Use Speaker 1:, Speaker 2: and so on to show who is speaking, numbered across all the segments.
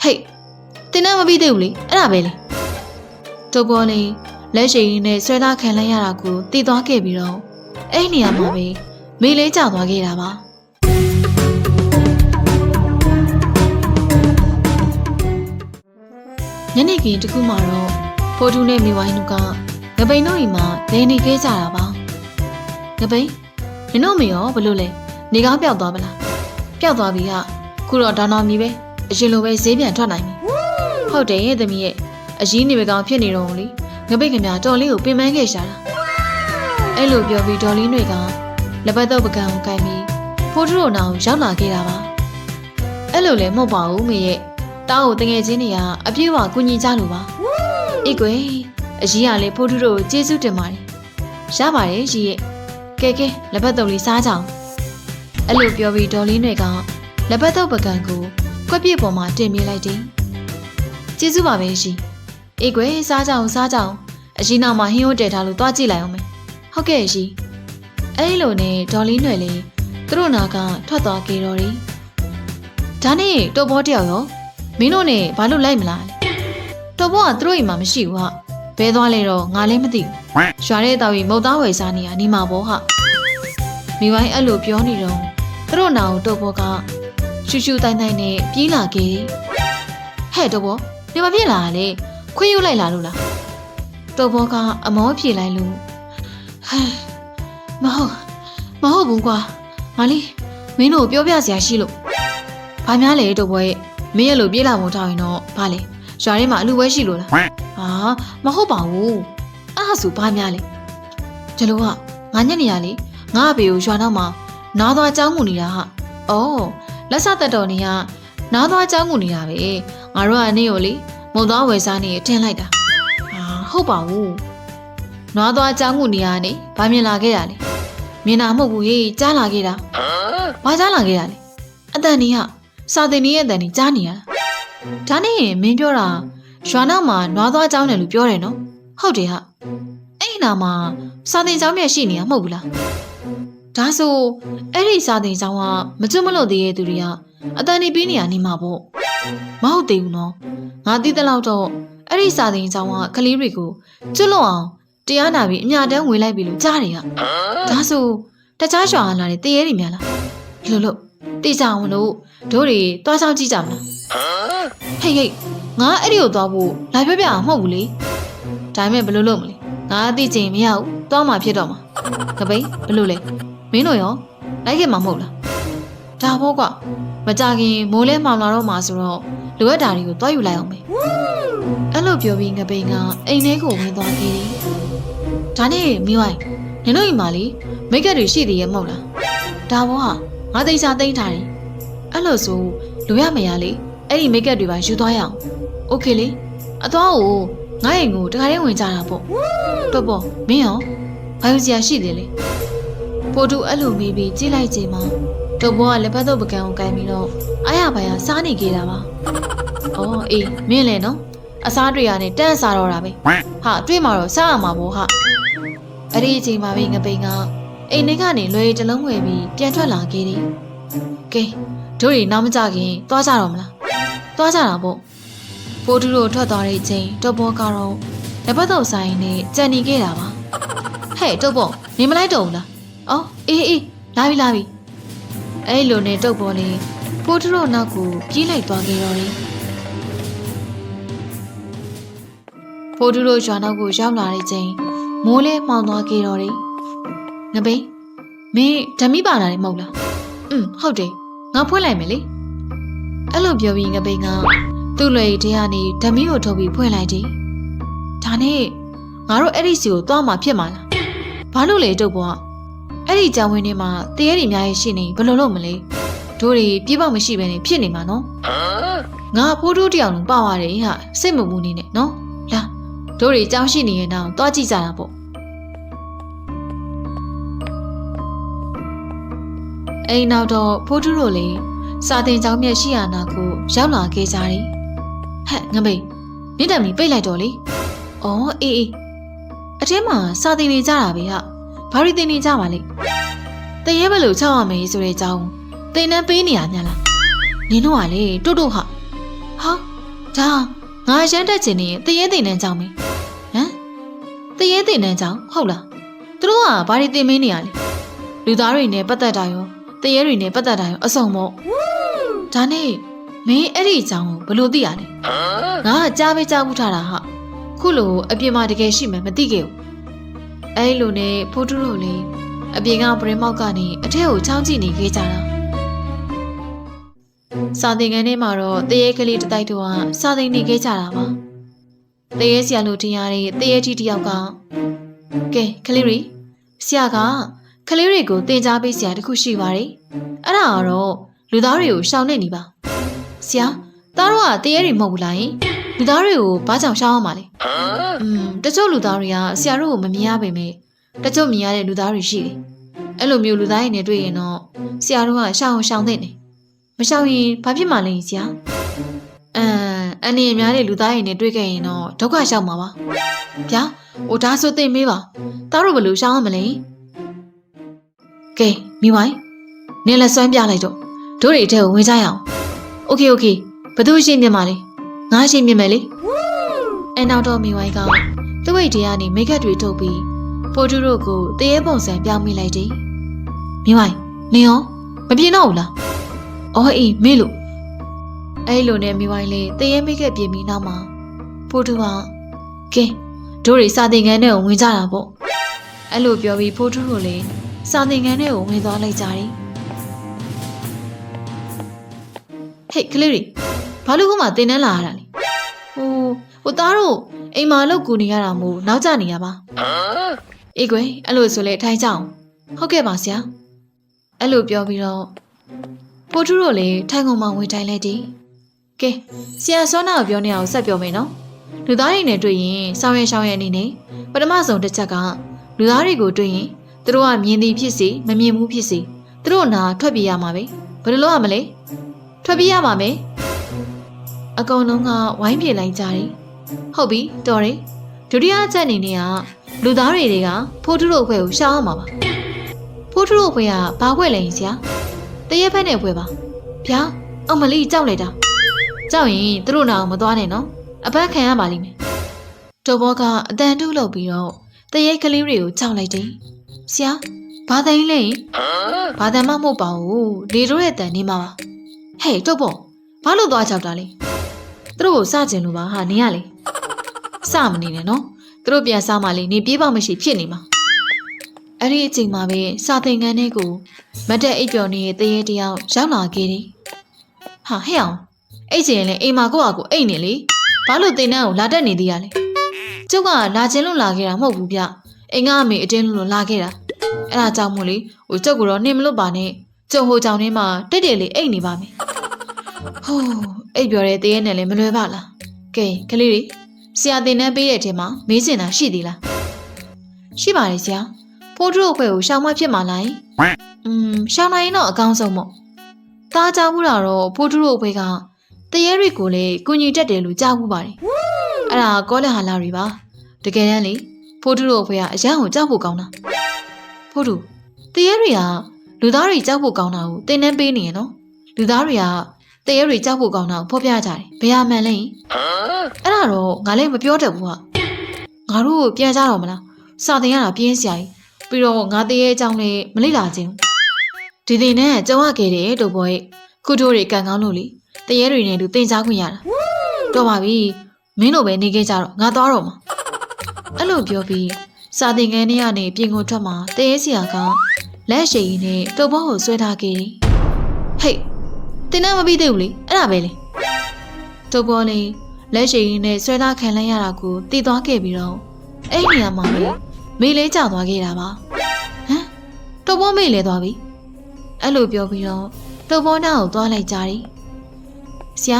Speaker 1: Hey, tin em bị tiêu lý, anh làm gì? Tôi bỏ đi, lấy gì này xoay ra khen lấy ra cô, đi toán kê bị đâu? Ấy nè mà bị lấy chào toán kê là ba. Nhân này kia tôi mà rồi, phụ thu này mình vay nó cả, cái bên nó mà lấy này cái trả là ba. Cái bên, nó mình ở bên lề, đi gặp béo to bị à, cô rồi đàn ông đi về, chỉ lo về xếp biển thoát này. Hậu thế thì mình ở dưới này về gặp phía này rồi đi, cái bên cái nhà trò lý ở bên mấy cái sao? Ai lúc giờ bị trò lý này cả, là bắt đầu bắt đầu cái mi, phụ thu nào giáo là cái là ba. Ai lúc này mua bảo mình tao tiếng nghe gì nè à, ấp yêu à, cô nhìn cha luôn ba. Ý quê, chị à lấy phụ thu rồi chế giúp tiền mà đi. Sao vậy chị? Cái là bắt đầu đi xa chẳng. Ai lúc giờ bị trò lý này cả, là bắt đầu bắt đầu cô, có biết bỏ mà tiền mi lại đi. Chế giúp bà về chị. Ý quê xa chẳng. Chị nào mà hiểu để thảo toa chi lại không mày? Ok chị. Ai lúc này trò lý này lấy, tôi nói cả thoát toa kia rồi đi. Chả nè, tôi bỏ掉rồi. Mình nói nè, bà lúc lấy mình lại. Tôi bỏ tôi mà mới chịu hả? Về toa lấy rồi, ngài lấy mất tiền. Xóa đây tao bị mâu tao về sao nè, đi mà bỏ hả? Mình phải ở lụp gió này rồi. Tôi nào tôi bỏ cả. Chú tay này nè, biết là cái. Hey tôi bỏ, nhưng mà biết là nè, khuyên yêu lại là luôn à? Tôi bỏ cả, ở mỗi biết lại luôn. Mà hổ buồn quá. Mà đi, mình nói biểu biểu gì xí luôn. Bà mẹ lấy tôi bỏ. Mấy người biết là một thằng nó, bà lấy, sao đấy mà lưu với xí luôn à? À, mà họ bảo, số bà mẹ lấy. Chả lâu à, ngàn nhân nhà lấy, ngã biểu sao nào mà, nào đó cháu ngủ đi à? Là sao ta đó nè à? Nào đó cháu ngủ đi à vậy? Ngã rồi anh ấy lấy, một đó về sao nè, trên lại đã. Họ bảo, nào đó cháu ngủ đi à nè, bà mẹ là cái gì? Mẹ nào mà vui, cha là cái đó, bà cha là cái gì? Anh ta nè à? Sao thế này anh cha nè? Cha nè, mìnhပြောတာရွာနောက်မှာနွားသွားเจ้าနဲ့လို့ပြောတယ်နော်ဟုတ်တယ်ဟာအဲ့နာမှာစာသင်ကျောင်းမြတ်ရှိနေတာမဟုတ်ဘူးလားဒါဆိုအဲ့ဒီစာသင်ကျောင်းကမကျွတ်မလို့သေးတဲ့သူတွေကအတန်နေပြီးနေရနေမှာပေါ့မဟုတ်သေးဘူးနော်ငါသိတဲ့လောက်တော့အဲ့ဒီစာသင်ကျောင်းကကလေးတွေကိုကျွတ်လွတ်အောင်တရားနာပြီးအမြတမ်းဝင်လိုက်ပြီလို့ကြားတယ်ဟာဒါဆိုတခြားရွာလာတဲ့တရေတွေများလားလို့တိကျအောင်လို့တို့တွေတွားဆောင်ကြည့်ကြမလားဟေးငါအဲ့ဒီကိုသွားဖို့လာပြောပြအောင်မဟုတ်ဘူးလေဒါပေမဲ့ဘယ်လိုလုပ်မလဲငါသိချင်မရဘူးသွားမှဖြစ်တော့မှာကပိဘယ်လိုလဲမင်းတို့ရောလိုက်ခဲ့မှာမဟုတ်လားဒါပေါ့ကွာမကြခင်မိုးလဲမှောင်လာတော့မှာဆိုတော့လိုအပ်တာတွေကိုသွားယူလိုက်အောင်မယ်အဲ့လိုပြောပြီးငပိကအိမ်ထဲကိုဝင်သွားခဲ့တယ်ဒါနဲ့မိဝိုင်းနင်တို့အိမ်မှာလေမိတ်ကပ်တွေရှိသေးရဲ့မဟုတ်လားဒါပေါ့ဟာငါသိစားသိမ်းထားတယ်အဲ့လိုဆိုလိုရမရလေအဲ့ဒီမိတ်ကပ်တွေပါယူသွားရအောင်โอเคလေအသွားကိုငါ့အိမ်ကိုတခါတည်းဝင်ကြတာပေါ့တော့ပေါ့မင်းရောဘာယူစရာရှိတယ်လေပိုတူအဲ့လိုမေးပြီးကြည့်လိုက်ချိန်မှာတော့ဘောကလက်ဖက်တော့ပကံကိုကိုင်ပြီးတော့အားရပါရစားနေခဲ့တာပါအော်အေးမင်းလည်းနော်အစားတွေကနေတန်းစားတော့တာပဲဟာတွေ့မှာတော့စားရမှာပေါ့ဟာအဲ့ဒီအချိန်မှာပဲငပိန်ကအိမ်ထဲကနေလွယ်တလုံးဝယ်ပြီးပြန်ထွက်လာခဲ့တယ်ကဲတို့တွေနောက်မကြခင်သွားကြတော့မလားသွားကြတာပေါ့ပိုတူတို့ထွက်သွားတဲ့အချိန်တော့ဘောကတော့လက်ပတ်တော့ဆိုင်နဲ့ကြံနေခဲ့တာပါဟဲ့တော့ဘောနေမလိုက်တော့ဘူးလားအော်အေးလာပြီအဲ့လိုနဲ့တော့ဘောလေးပိုတူတို့နောက်ကိုပြေးလိုက်သွားခဲ့တော့တယ်ပိုတူတို့ရွာနောက်ကိုရောက်လာတဲ့အချိန်မိုးလဲမှောင်သွားခဲ့တော့တယ်ငပိမင်းဓမီပါလာတယ်မဟုတ်လားဟုတ်တယ်ငါဖွင့်လိုက်မယ်လေအဲ့လိုပြောပြီးငပိကသူ့လွယ်ထဲကနေဓမီကိုထုတ်ပြီးဖွင့်လိုက်တယ်ဒါနဲ့ငါတို့အဲ့ဒီစီကိုသွားမှဖြစ်မှာလားဘာလို့လဲတုတ်ဘောအဲ့ဒီကြောင်ဝင်းထဲမှာတရေတွေအများကြီးရှိနေဘယ်လိုလုပ်မလဲတို့တွေပြေးပေါက်မရှိဘဲနဲ့ဖြစ်နေမှာနော်ငါဖိုးတိုးတယောက်လုံးပါသွားတယ်ဟာစိတ်မပူနေနဲ့နော်လာတို့တွေကြောင်ရှိနေရင်တော့သွားကြည့်ကြတာပေါ့အိမ်နောက်တော့ဖိုးတိုးတို့လေစာတင်ကြောင်မြတ်ရှိရနာကိုရောက်လာခဲ့ကြတယ်ဟဲ့ငပိနေတမီပိတ်လိုက်တော့လေအော်အေးအထဲမှာစာတင်နေကြတာပဲဟာဘာတွေတင်နေကြပါလဲတရေဘယ်လိုချောက်ရမယ်ဆိုတဲ့အကြောင်းတင်နှမ်းပေးနေရများလားနင်တို့ကလေတိုးတိုးဟာ ဒါငါရမ်းတက်ချင်နေတရေတင်နှန်းကြောင်းမင်းဟမ်တရေတင်နှန်းကြောင်းဟုတ်လားသူတို့ကဘာတွေတင်မင်းနေရလဲလူသားတွေနဲ့ပတ်သက်တာရောတရေတွေနဲ့ပတ်သက်တာရောအစုံမို့ဒါနဲ့မင်းအဲ့ဒီအကြောင်းကိုဘယ်လိုသိရလဲငါကကြားပေးကြားမှုထားတာဟာခုလိုအပြင်မှာတကယ်ရှိမှမသိခဲ့ဘူးအဲ့လိုနဲ့ဖိုးထုတို့လေအပြင်ကပရင်မောက်ကနေအထက်ကိုချောင်းကြည့်နေခဲ့ကြတာစာသင်ခန်းထဲမှာတော့တရေကလေးတတိုက်တော့စာသင်နေခဲ့ကြတာပါတရေဆရာလို့ထင်ရတဲ့တရေကြီးတယောက်ကကဲကလေးတွေဆရာကကလေးတွေကိုသင်ကြားပေးဆရာတခုရှိပါတယ်အဲ့ဒါကတော့လူသားတွေကိုရှောင်နေနေပါဆရာသားတို့ကတရေတွေမဟုတ်ဘူးလားလူသားတွေကိုဘာကြောင့်ရှောင်အောင်ပါလဲတချို့လူသားတွေကဆရာတို့ကိုမမြင်ရပေမဲ့တချို့မြင်ရတဲ့လူသားတွေရှိတယ်အဲ့လိုမျိုးလူသားတွေနဲ့တွေ့ရင်တော့ဆရာတို့ကရှောင်သင့်တယ်မရှောင်ရင်ဘာဖြစ်မှလဲဆရာအနေအများတဲ့လူသားတွေနဲ့တွေ့ခဲ့ရင်တော့ဒုက္ခရောက်မှာပါဗျာဟိုဒါဆိုသိမေးပါသားတို့ဘယ်လိုရှောင်ရမလဲကဲမိဝိုင်းနင်လည်းစွမ်းပြလိုက်တော့တို့တွေအထက်ကိုဝင်ကြရအောင်โอเคဘသူရှင်းပြမှာလဲငါရှင်းပြမယ်လေအဲ့နောက်တော့မိဝိုင်းကသူ့ဝိတ်ထဲကနေမိတ်ကပ်တွေထုတ်ပြီးဖိုးထုတို့ကိုတရေပုံစံပြောင်းမိလိုက်တယ်မိဝိုင်းနင်ရောမပြေတော့ဘူးလားအော်အေးမေးလို့အဲ့လိုနဲ့မိဝိုင်းလေးတရေမိတ်ကပ်ပြင်ပြီးနောက်မှာဖိုးထုကကဲတို့တွေစာသင်ခန်းထဲကိုဝင်ကြတာပေါ့အဲ့လိုပြောပြီးဖိုးထုတို့လည်းစာသင်ခန်းထဲကိုဝင်သွားလိုက်ကြတယ်ဟေးကလေးတွေဘာလို့ခုမှတင်နှန်းလာရတာလဲဟိုသားတို့အိမ်မှာလောက်ကူနေရတာမို့နောက်ကျနေရပါအေးကွယ်အဲ့လိုဆိုလေထိုင်ကြအောင်ဟုတ်ကဲ့ပါဆရာအဲ့လိုပြောပြီးတော့ဖိုးထုတို့လည်းထိုင်ကုန်မှဝင်ထိုင်လိုက်တယ်ကဲဆရာစောနာကိုပြောနေအောင်ဆက်ပြောမယ်နော်လူသားတွေနဲ့တွေ့ရင်ဆောင်းရဲအနေနဲ့ပထမဆုံးတစ်ချက်ကလူသားတွေကိုတွေ့ရင်သူတို့ကမြင်သည်ဖြစ်စေမမြင်ဘူးဖြစ်စေသူတို့နာထွက်ပြေးရမှာပဲဘယ်လိုလုပ်ရမလဲထွက်ပြေးရပါမယ်အကောင်လုံးကဝိုင်းပြေးလိုက်ကြတယ်ဟုတ်ပြီတော်တယ်ဒုတိယအချက်အနေနဲ့ကလူသားတွေကဖိုးထုတို့အဖွဲ့ကိုရှောင်အောင်ပါဖိုးထုတို့အဖွဲ့ကဘာခွဲလဲဆရာတရက်ဖက်နဲ့ဖွဲ့ပါဗျာအောင်မလေးကြောက်လိုက်တာကြောက်ရင်သူတို့နာအောင်မသွားနဲ့နော်အပတ်ခံရပါလိမ့်မယ်တော်ဘောကအတန်တူးလုပ်ပြီးတော့တရက်ကလေးတွေကိုကြောက်လိုက်တယ်ဆရာဘာသိန်းလဲဘာတမ်းမမဟုတ်ပါဘူးလေတို့ရဲ့တန်နေမှာပါဟဲ့တော်ဘောဘာလို့သွားကြောက်တာလဲသူတို့ကိုစကျင်လို့ပါဟာနေရလေစမနေနဲ့နော်သူတို့ပြန်စားမှလေနေပြေးပေါက်မရှိဖြစ်နေမှာအဲ့ဒီအချိန်မှာပဲစာသင်ခန်းထဲကိုမတ်တက်အိပ်ပျော်နေတဲ့တရေတယောက်ရောက်လာခဲ့တယ်ဟာဟဲ့အောင်အိတ်ချင်လေအိမ်မှာကိုယ့်အကူအိတ်နေလေဘာလို့တင်တန်းကိုလာတက်နေသေးရလဲကျုပ်ကလာချင်းလို့လာခဲ့တာမဟုတ်ဘူးဗျအိမ်ကအမေအတင်းလို့လာခဲ့တာအဲ့ဒါကြောင့်မို့လေဟိုကျုပ်ကတော့နှင်မလွတ်ပါနဲ့ကျုပ်ဟိုကြောင်ထဲမှာတိတ်လေးအိတ်နေပါမယ်ဟိုးအိတ်ပြောတဲ့တရေနဲ့လည်းမလွယ်ပါလားကဲကလေးတွေဆရာတင်တန်းပေးတဲ့အချိန်မှာမေးချင်တာရှိသေးလားရှိပါတယ်ဆရာဖိုးထုတို့အဖွဲ့ကိုရှောင်မဖြစ်မှာလားရှောင်နိုင်ရင်တော့အကောင်းဆုံးပေါ့တားကြဘူးတာတော့ဖိုးထုတို့အဖွဲ့ကတရေတွေကိုလည်းကုညီတက်တယ်လို့ကြားဘူးပါတယ်အဲ့ဒါကောလက်ဟာလာတွေပါတကယ်တမ်းလေဖိုးထုတို့အဖွဲ့ကအရန်ကိုကြောက်ဖို့ကောင်းတာဖိုးထုတရေတွေကလူသားတွေကြောက်ဖို့ကောင်းတာကိုတင်တန်းပေးနေရနော်လူသားတွေကတရေတွေကြောက်ဖို့ကောင်းတာကိုဖော်ပြကြတယ်ဘယ်ဟာမှန်လဲအဲ့ဒါတော့ငါလည်းမပြောတတ်ဘူးဟာငါတို့ပြန်ကြတော့မလားစာသင်ရတာပြင်းစရာကြီးပြီးတော့ငါတရေအကြောင်းလေးမလိလာခြင်းဒီတင်နဲ့ကြုံရခဲ့တယ်တို့ဘောရဲ့ခုတို့တွေကန်ကောင်းလို့လေတရေတွေနဲ့တူတင်ကြားခွင့်ရတာတော့ပါပြီမင်းတို့ပဲနေခဲ့ကြတော့ငါသွားတော့မှာအဲ့လိုပြောပြီးစာသင်ခန်းထဲကနေပြင်ကိုထွက်မှာတရေဆရာကလက်ရှိရင်နဲ့တို့ဘောကိုဆွဲထားခဲ့တယ်ဟေးတင်နဲ့မပြီးသေးဘူးလေအဲ့ဒါပဲလေတို့ဘောလေးလက်ရှိရင်နဲ့ဆွဲထားခံလိုက်ရတာကိုတည်သွားခဲ့ပြီးတော့အဲ့နေရာမှာမေးလေးကျသွားခဲ့တာပါဟမ်တို့ဘောမေးလဲသွားပြီအဲ့လိုပြောပြီးတော့တို့ဘောနာကိုသွားလိုက်ကြတယ်ဆရာ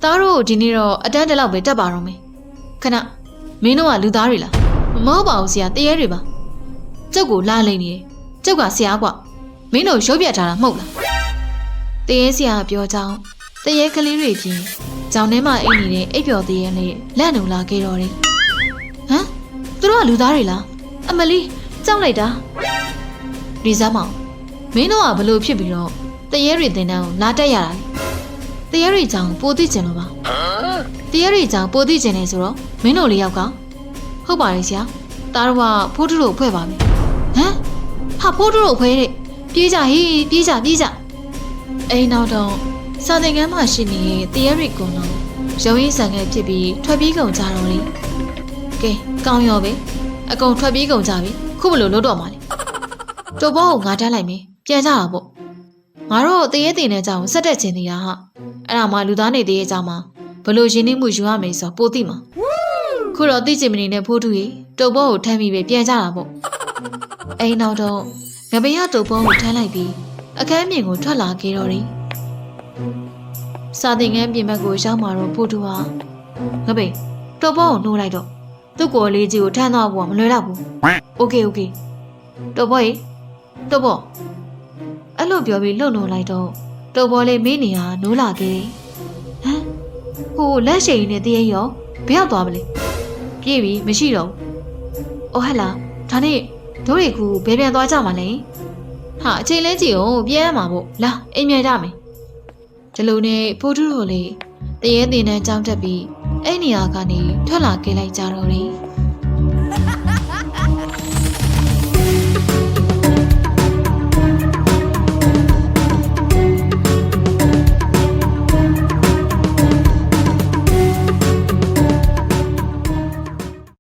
Speaker 1: သားတို့ဒီနေ့တော့အတန်းတလောက်ပဲတက်ပါတော့မယ်ခဏမင်းတို့ကလူသားတွေလားမဟုတ်ပါဘူးဆရာတရေတွေပါကျုပ်ကိုလာလိမ့်နေတယ်ကျုပ်ကဆရာကွမင်းတို့ရုပ်ပြထားတာမဟုတ်လားတရေဆရာပြောကြောင်းတရေကလေးတွေပြင်ကြောင်ထဲမှာအိတ်နေတဲ့အိပ်ပျော်တရေနဲ့လက်နုံလာခဲ့တော့တယ်ဟမ်သူတို့ကလူသားတွေလားအမလီကြောက်လိုက်တာဒီစမ်းမောင်မင်းတို့ကဘလို့ဖြစ်ပြီးတော့တရေတွေတင်တန်းကိုလာတက်ရတာလေတရေတွေကြောင့်ပိုသိကျင်လို့ပါ တရားရီကြောင့်ပိုသိကျင်နေဆိုတော့မင်းတို့လေးယောက်ကဟုတ်ပါရဲ့ဆရာတားတော့ကဖိုးထုတို့အဖွဲ့ပါပဲဟမ်ဟာဖိုးထုတို့အဖွဲ့တဲ့ပြေးကြဟေးပြေးကြအိမ်နောက်တော့စာသင်ခန်းမှာရှိနေတဲ့တရားရီကုံတော့ရုံးရင်းဆန်ခဲ့ဖြစ်ပြီးထွက်ပြေးကုန်ကြတော့လေကဲကောင်းရောပဲအကုန်ထွက်ပြေးကုန်ကြပြီခုဘလို့လို့တော့မှလေတော်ဘောကိုငါတန်းလိုက်မယ်ပြန်ကြတာပေါ့ငါတို့တရေတင်တဲ့ကြောင်ဆက်တက်ချင်းနေတာဟာအဲ့ဒါမှလူသားနေတရေကြောင်မှာဘလို့ရင်းနှီးမှုယူရမယ်ဆိုပိုသိမှာခုတော့သိချင်မနေနဲ့ဖိုးထုကြီးတုပ်ဘောကိုထမ်းပြီးပဲပြန်ကြတာပေါ့အိမ်နောက်တော့ငပင်ရတုပ်ဘောကိုထမ်းလိုက်ပြီးအခန်းပြင်ကိုထွက်လာခဲ့တော့တယ်စာသင်ခန်းပြင်ဘက်ကိုရောက်มาတော့ဖိုးထုဟာငပင်တုပ်ဘောကိုနှိုးလိုက်တော့သူ့ကိုယ်လေးကြီးကိုထမ်းသွားဖို့ကမလွယ်တော့ဘူးโอเคတုပ်ဘောရေတုပ်ဘောအဲ့လိုပြောပြီးလှုပ်နှိုးလိုက်တော့တုပ်ဘောလေးမင်းနေဟာနိုးလာခဲ့ဟမ်ဟိုလက်ရှိန်နဲ့တရေရောဘယ်ရောက်သွားမလဲပြေးပြီမရှိတော့ဘူးအိုးဟဲ့လားဒါနဲ့တို့ရီကူဘယ်ပြန်သွားကြမှာလဲဟာအချိန်လဲကြည့်အောင်ပြန်ရမှာပေါ့လာအိမ်မြန်ကြမယ်ဒီလိုနဲ့ဖိုးထုတို့လေးတရေတင်နဲ့ကြောင်းတက်ပြီးအဲ့နေရာကနေထွက်လာခဲ့လိုက်ကြတော့တယ်